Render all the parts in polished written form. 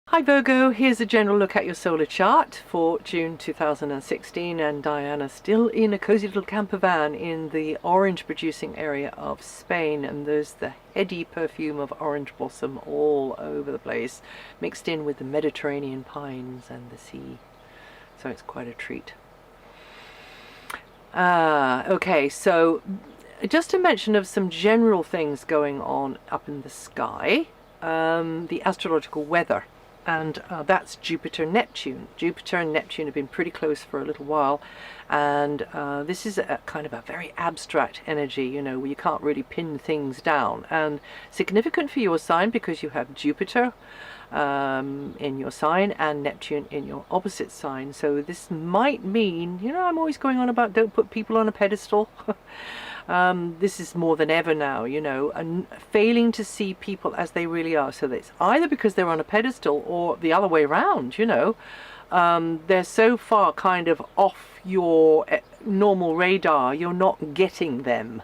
Hi Virgo, here's a general look at your solar chart for June 2016, and Diana's still in a cozy little camper van in the orange producing area of Spain, and there's the heady perfume of orange blossom all over the place, mixed in with the Mediterranean pines and the sea, so it's quite a treat. Okay, so just a mention of some general things going on up in the sky, the astrological weather. And that's Jupiter-Neptune. Jupiter and Neptune have been pretty close for a little while, and this is a kind of a very abstract energy, you know, where you can't really pin things down. And significant for your sign because you have Jupiter in your sign and Neptune in your opposite sign. So this might mean, you know, I'm always going on about don't put people on a pedestal. This is more than ever now, you know, and failing to see people as they really are. So it's either because they're on a pedestal or the other way around, you know. They're so far kind of off your normal radar, you're not getting them.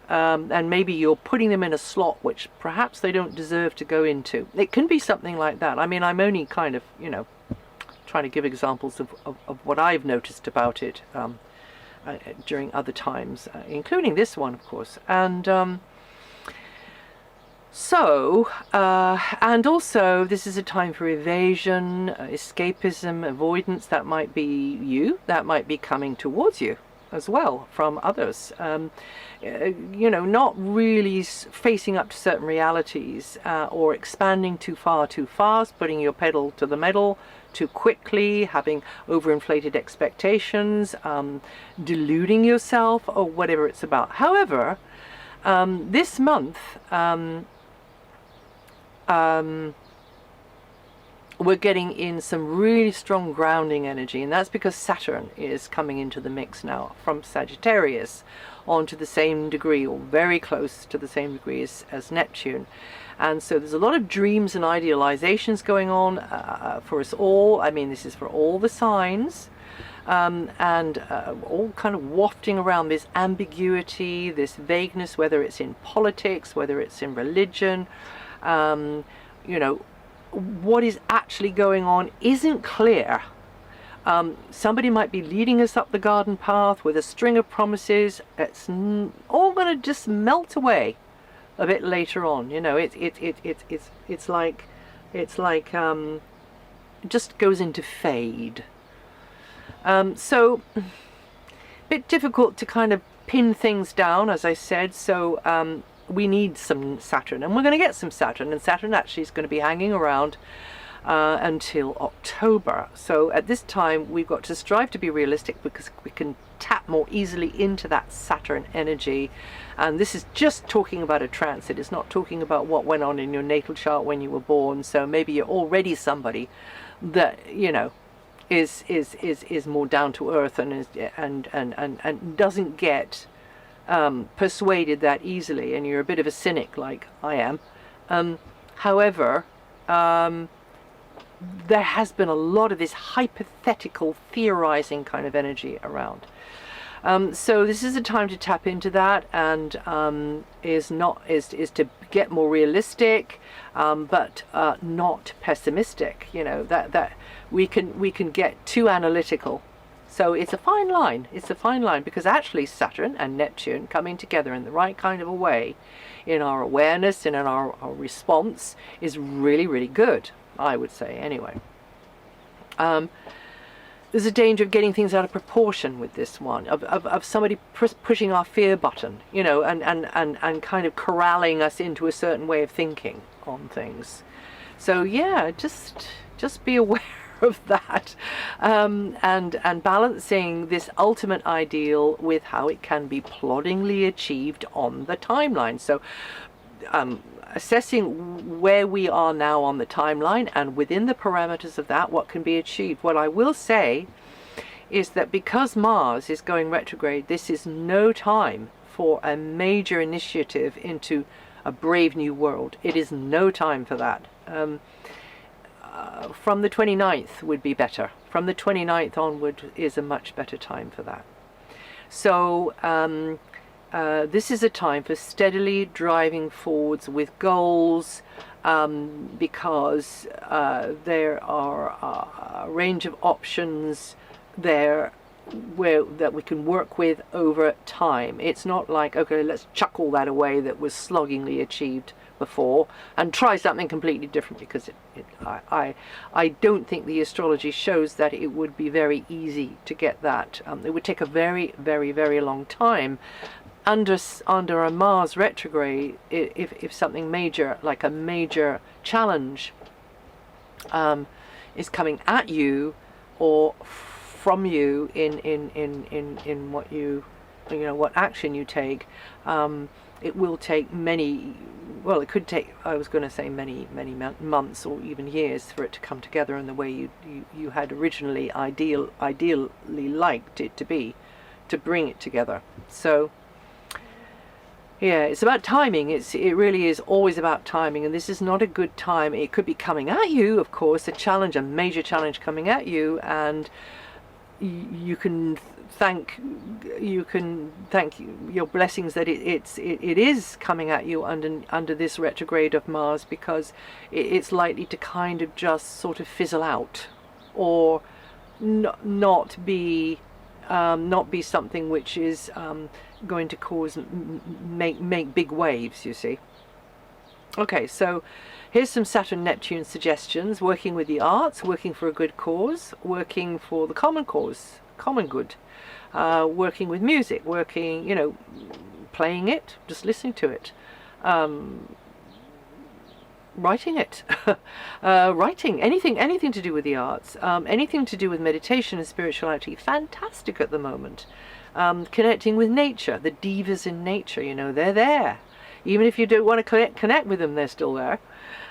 And maybe you're putting them in a slot which perhaps they don't deserve to go into. It can be something like that. I mean, I'm only kind of, you know, trying to give examples of what I've noticed about it. During other times, including this one, of course. And and also this is a time for evasion, escapism, avoidance. That might be you, that might be coming towards you as well from others. You know, not really facing up to certain realities, or expanding too far too fast, putting your pedal to the metal too quickly, having overinflated expectations, deluding yourself, or whatever it's about. However, this month we're getting in some really strong grounding energy, and that's because Saturn is coming into the mix now from Sagittarius onto the same degree, or very close to the same degree as Neptune. And so there's a lot of dreams and idealizations going on for us all. I mean, this is for all the signs, and all kind of wafting around this ambiguity, this vagueness, whether it's in politics, whether it's in religion. You know, what is actually going on isn't clear. Somebody might be leading us up the garden path with a string of promises. It's all going to just melt away a bit later on. You know, it's like it just goes into fade. So a bit difficult to kind of pin things down, as I said. So we need some Saturn, and we're going to get some Saturn, and Saturn actually is going to be hanging around until October. So at this time we've got to strive to be realistic, because we can tap more easily into that Saturn energy. And this is just talking about a transit. It's not talking about what went on in your natal chart when you were born. So maybe you're already somebody that, you know, is more down to earth and doesn't get persuaded that easily, and you're a bit of a cynic like I am. However, there has been a lot of this hypothetical theorizing kind of energy around. So this is a time to tap into that, and is to get more realistic, but not pessimistic. You know, that we can get too analytical. So it's a fine line. It's a fine line, because actually Saturn and Neptune coming together in the right kind of a way in our awareness and in our response is really, really good, I would say, anyway. There's a danger of getting things out of proportion with this one, of somebody pushing our fear button, you know, and kind of corralling us into a certain way of thinking on things. So yeah, just be aware of that, and balancing this ultimate ideal with how it can be ploddingly achieved on the timeline. So assessing where we are now on the timeline, and within the parameters of that, what can be achieved. What I will say is that because Mars is going retrograde, this is no time for a major initiative into a brave new world. It is no time for that. From the 29th would be better. From the 29th onward is a much better time for that. So this is a time for steadily driving forwards with goals, because there are a range of options there that we can work with over time. It's not like, okay, let's chuck all that away that was sloggingly achieved before and try something completely different, because I don't think the astrology shows that it would be very easy to get that. It would take a very, very, very long time under a Mars retrograde, if something major, like a major challenge, is coming at you or from you in what what action you take. It will take many, well, it could take, I was going to say many months or even years for it to come together in the way you had originally ideally liked it to be, to bring it together. So yeah, it's about timing. It really is always about timing, and this is not a good time. It could be coming at you, of course, a major challenge coming at you, and you can thank your blessings that it is coming at you under this retrograde of Mars, because it's likely to kind of just sort of fizzle out, or not be something which is going to cause make big waves, you see. Okay, so here's some Saturn-Neptune suggestions: working with the arts, working for a good cause, working for the common cause, common good, working with music, working, playing it, just listening to it, writing it, writing, anything to do with the arts, anything to do with meditation and spirituality, fantastic at the moment. Connecting with nature, the divas in nature, they're there. Even if you don't want to connect with them, they're still there.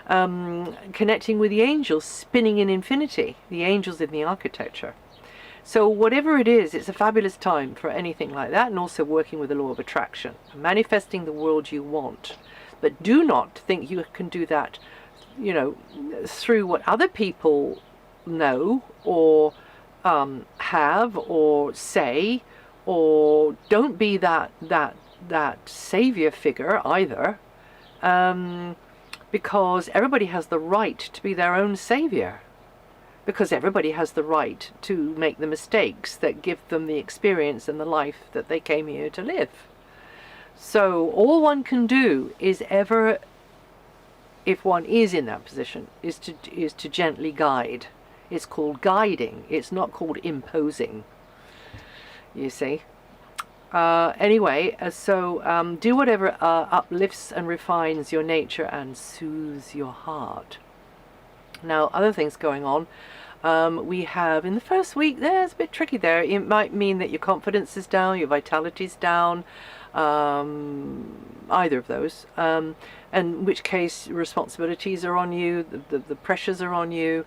Connecting with the angels, spinning in infinity, the angels in the architecture. So whatever it is, it's a fabulous time for anything like that, and also working with the law of attraction, manifesting the world you want. But do not think you can do that, through what other people know or have or say, or don't be that savior figure either, because everybody has the right to be their own savior, because everybody has the right to make the mistakes that give them the experience and the life that they came here to live. So all one can do is if one is in that position, is to gently guide. It's called guiding. It's not called imposing, you see. Anyway, so do whatever uplifts and refines your nature and soothes your heart. Now, other things going on. We have in the first week, it's a bit tricky there. It might mean that your confidence is down, your vitality's down, either of those. In which case, responsibilities are on you, the pressures are on you.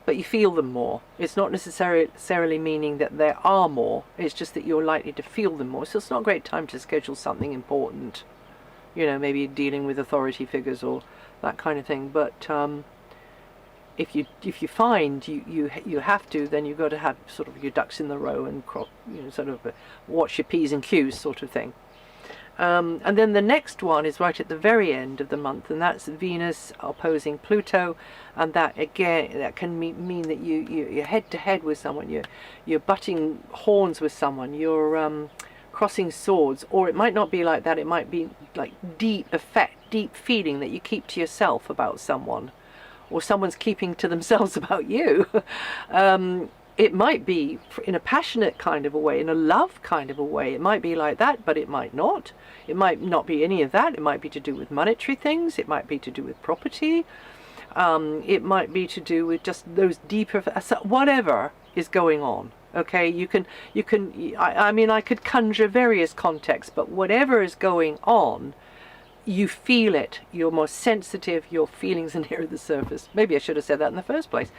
But you feel them more. It's not necessarily meaning that there are more. It's just that you're likely to feel them more. So it's not a great time to schedule something important. Maybe dealing with authority figures or that kind of thing. But if you find you have to, then you've got to have sort of your ducks in the row and sort of watch your P's and Q's sort of thing. And then the next one is right at the very end of the month, and that's Venus opposing Pluto, and that again, that can mean that you're head to head with someone, you're butting horns with someone, you're crossing swords, or it might not be like that. It might be like deep feeling that you keep to yourself about someone, or someone's keeping to themselves about you. It might be in a passionate kind of a way, in a love kind of a way. It might be like that, but it might not. It might not be any of that. It might be to do with monetary things. It might be to do with property. It might be to do with just those deeper, whatever is going on. Okay, I could conjure various contexts, but whatever is going on, you feel it. You're more sensitive. Your feelings are nearer the surface. Maybe I should have said that in the first place.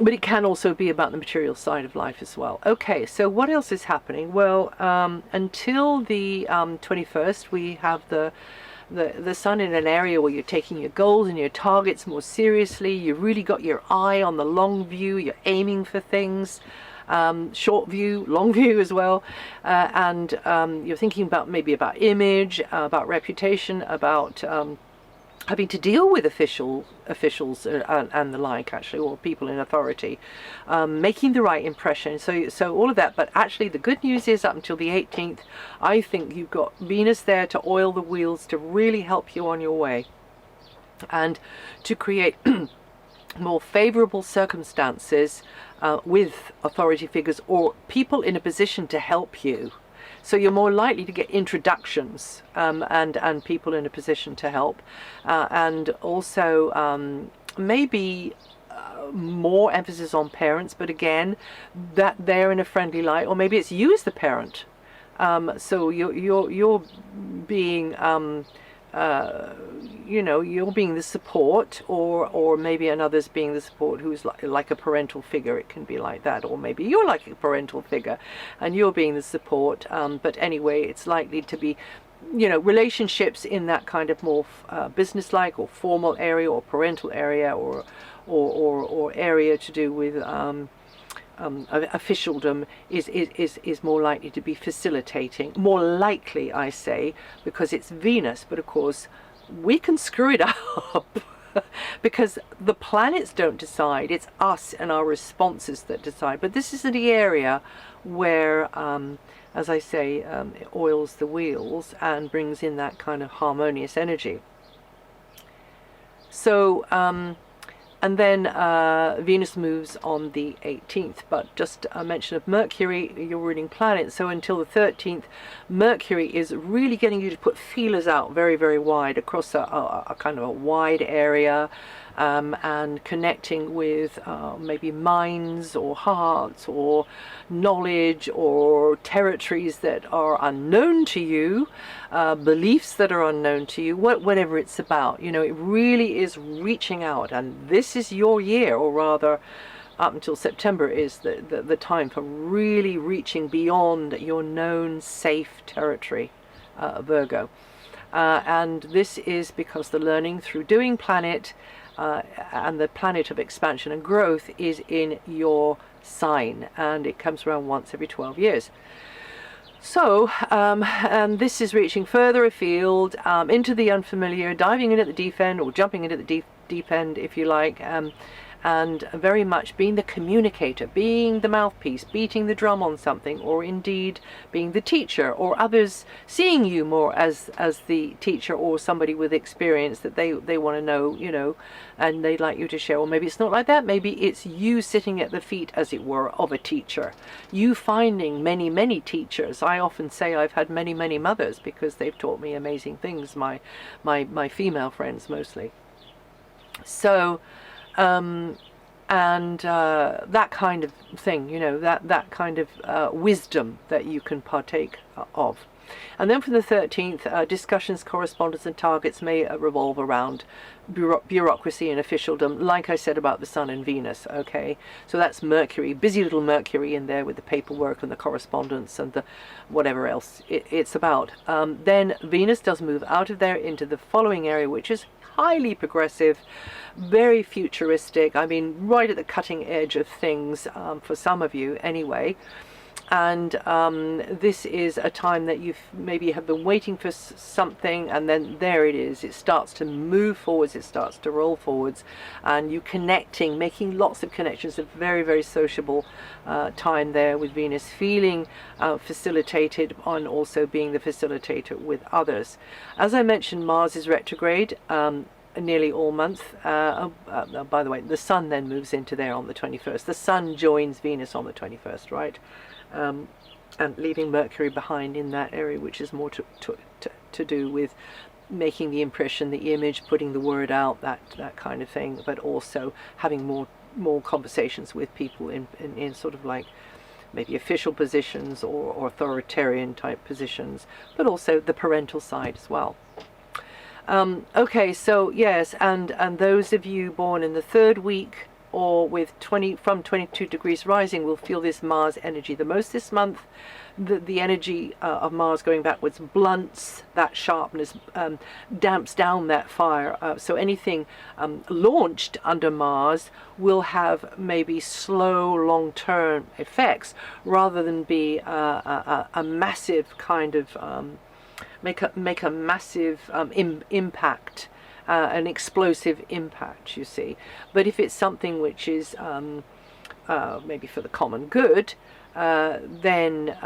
But it can also be about the material side of life as well. Okay, so what else is happening? Well, until the 21st, we have the sun in an area where you're taking your goals and your targets more seriously. You really got your eye on the long view. You're aiming for things. short view, long view as well, and you're thinking about maybe about image, about reputation, about having to deal with officials and the like, actually, or people in authority, making the right impression. So all of that. But actually, the good news is, up until the 18th, I think you've got Venus there to oil the wheels, to really help you on your way, and to create more favorable circumstances with authority figures or people in a position to help you. So you're more likely to get introductions and people in a position to help, and also maybe more emphasis on parents, but again, that they're in a friendly light, or maybe it's you as the parent. So you're being you're being the support, or maybe another's being the support who's like a parental figure. It can be like that, or maybe you're like a parental figure and you're being the support. But anyway, it's likely to be, relationships in that kind of more business-like or formal area, or parental area, or area to do with officialdom is more likely to be facilitating. More likely, I say, because it's Venus, but of course we can screw it up because the planets don't decide. It's us and our responses that decide. But this is the area where, as I say, it oils the wheels and brings in that kind of harmonious energy. So and then Venus moves on the 18th, but just a mention of Mercury, your ruling planet. So until the 13th, Mercury is really getting you to put feelers out very, very wide across a kind of a wide area, and connecting with maybe minds or hearts or knowledge or territories that are unknown to you, beliefs that are unknown to you, whatever it's about. It really is reaching out, and this is your year, or rather up until September is the time for really reaching beyond your known safe territory, Virgo. And this is because the learning through doing planet, and the planet of expansion and growth, is in your sign, and it comes around once every 12 years. So, and this is reaching further afield, into the unfamiliar, diving in at the deep end, or jumping into the deep end, if you like, and very much being the communicator, being the mouthpiece, beating the drum on something, or indeed being the teacher, or others seeing you more as the teacher or somebody with experience that they want to know, and they'd like you to share. Or maybe it's not like that. Maybe it's you sitting at the feet, as it were, of a teacher. You finding many, many teachers. I often say I've had many, many mothers, because they've taught me amazing things, my female friends mostly. So that kind of thing, that kind of wisdom that you can partake of. And then from the 13th, discussions, correspondence and targets may revolve around bureaucracy and officialdom, like I said about the Sun and Venus. Okay, so that's Mercury, busy little Mercury in there with the paperwork and the correspondence and the whatever else it's about. Then Venus does move out of there into the following area, which is highly progressive, very futuristic. I mean, right at the cutting edge of things, for some of you anyway. And this is a time that you've maybe have been waiting for something, and then there it is. It starts to move forwards, it starts to roll forwards, and you connecting, making lots of connections. A very, very sociable time there with Venus, feeling facilitated, and also being the facilitator with others. As I mentioned, Mars is retrograde nearly all month. By the way, the Sun then moves into there on the 21st. The Sun joins Venus on the 21st, right? And leaving Mercury behind in that area, which is more to do with making the impression, the image, putting the word out, that kind of thing, but also having more conversations with people in sort of like maybe official positions or authoritarian type positions, but also the parental side as well. Okay, so yes, and those of you born in the third week or with 22 degrees rising will feel this Mars energy the most this month. The energy of Mars going backwards blunts that sharpness, damps down that fire. So anything launched under Mars will have maybe slow, long-term effects rather than be a massive kind of make a massive impact. An explosive impact, you see. But if it's something which is maybe for the common good, then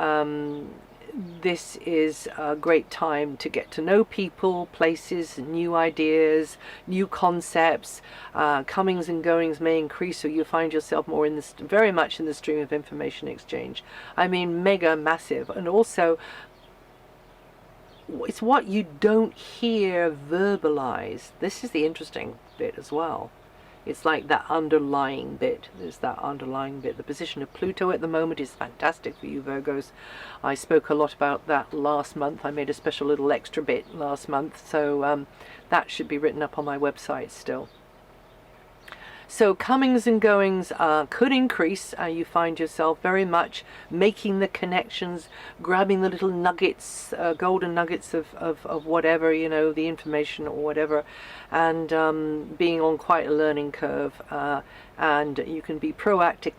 this is a great time to get to know people, places, new ideas, new concepts. Comings and goings may increase, so you find yourself more in this, very much in the stream of information exchange. I mean, mega massive. And also, it's what you don't hear verbalized. This is the interesting bit as well. It's like that underlying bit. There's that underlying bit. The position of Pluto at the moment is fantastic for you Virgos. I spoke a lot about that last month. I made a special little extra bit last month, so that should be written up on my website still. So comings and goings could increase. You find yourself very much making the connections, grabbing the little nuggets, golden nuggets of whatever, you know, the information or whatever, and being on quite a learning curve. And you can be proactive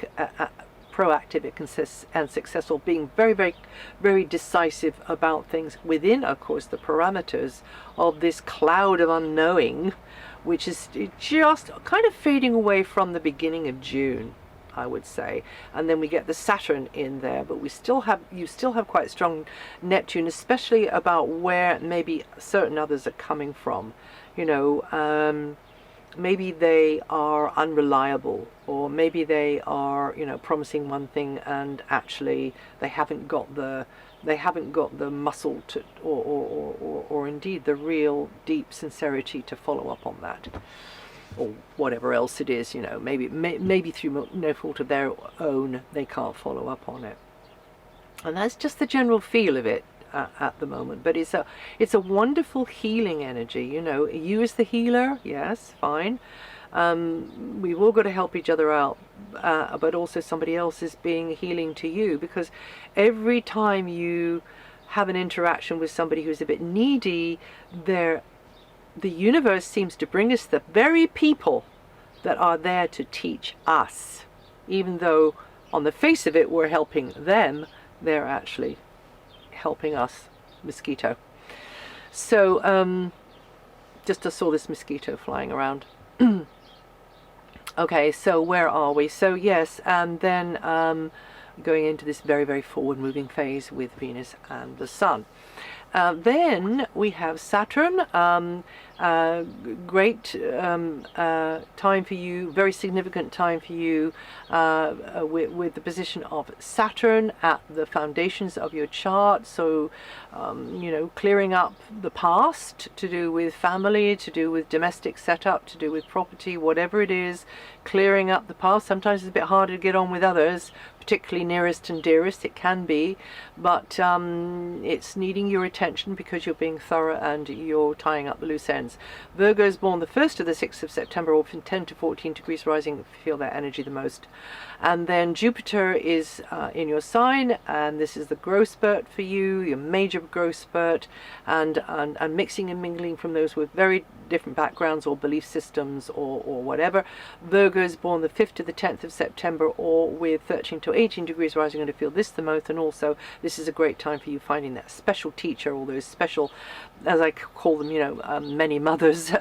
and successful, being very, very, very decisive about things within, of course, the parameters of this cloud of unknowing, which is just kind of fading away from the beginning of June, I would say. And then we get the Saturn in there, but you still have quite strong Neptune, especially about where maybe certain others are coming from. You know, maybe they are unreliable, or maybe they are, you know, promising one thing and actually they haven't got the muscle to, or indeed the real deep sincerity to follow up on that, or whatever else it is. You know, maybe through no fault of their own they can't follow up on it, and that's just the general feel of it at the moment. But it's a wonderful healing energy. You know, you as the healer, yes, fine. We've all got to help each other out, but also somebody else is being healing to you, because every time you have an interaction with somebody who's a bit needy, the universe seems to bring us the very people that are there to teach us. Even though on the face of it we're helping them, they're actually helping us. Mosquito. So just I saw this mosquito flying around. Okay, so where are we? So yes, and then going into this very, very forward moving phase with Venus and the Sun. Then we have Saturn. Great time for you, very significant time for you with the position of Saturn at the foundations of your chart. So, you know, clearing up the past to do with family, to do with domestic setup, to do with property, whatever it is, clearing up the past. Sometimes it's a bit harder to get on with others, particularly nearest and dearest. It can be, but it's needing your attention because you're being thorough and you're tying up the loose ends. Virgos born the 1st to the 6th of September, or from 10 to 14 degrees rising, feel that energy the most. And then Jupiter is in your sign, and this is the growth spurt for you, your major growth spurt, and mixing and mingling from those with very different backgrounds or belief systems or whatever. Virgos born the 5th to the 10th of September, or with 13 to 18 degrees rising, are going to feel this the most. And also this is a great time for you finding that special teacher, all those special, as I call them, you know, many mothers,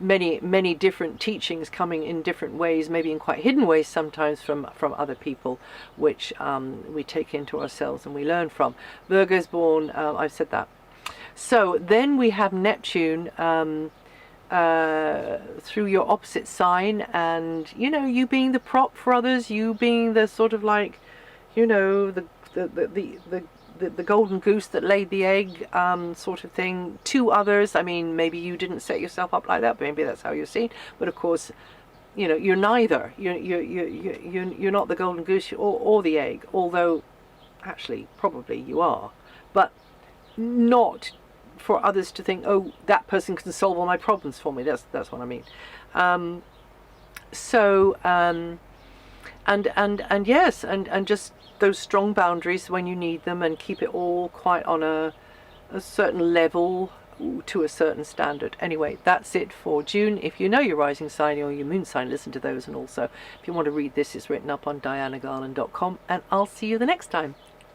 many different teachings coming in different ways, maybe in quite hidden ways sometimes from other people, which we take into ourselves and we learn from. Virgos born, I've said that. So then we have Neptune through your opposite sign, and you know, you being the prop for others, you being the sort of like, you know, the golden goose that laid the egg, sort of thing to others. I mean, maybe you didn't set yourself up like that, but maybe that's how you're seen. But of course, you know, you're neither. You're not the golden goose or the egg, although actually probably you are, but not for others to think, oh, that person can solve all my problems for me. That's what I mean. So and yes, and just those strong boundaries when you need them, and keep it all quite on a certain level, to a certain standard. Anyway, that's it for June. If you know your rising sign or your moon sign, listen to those. And also, if you want to read this, it's written up on DianaGarland.com, and I'll see you the next time.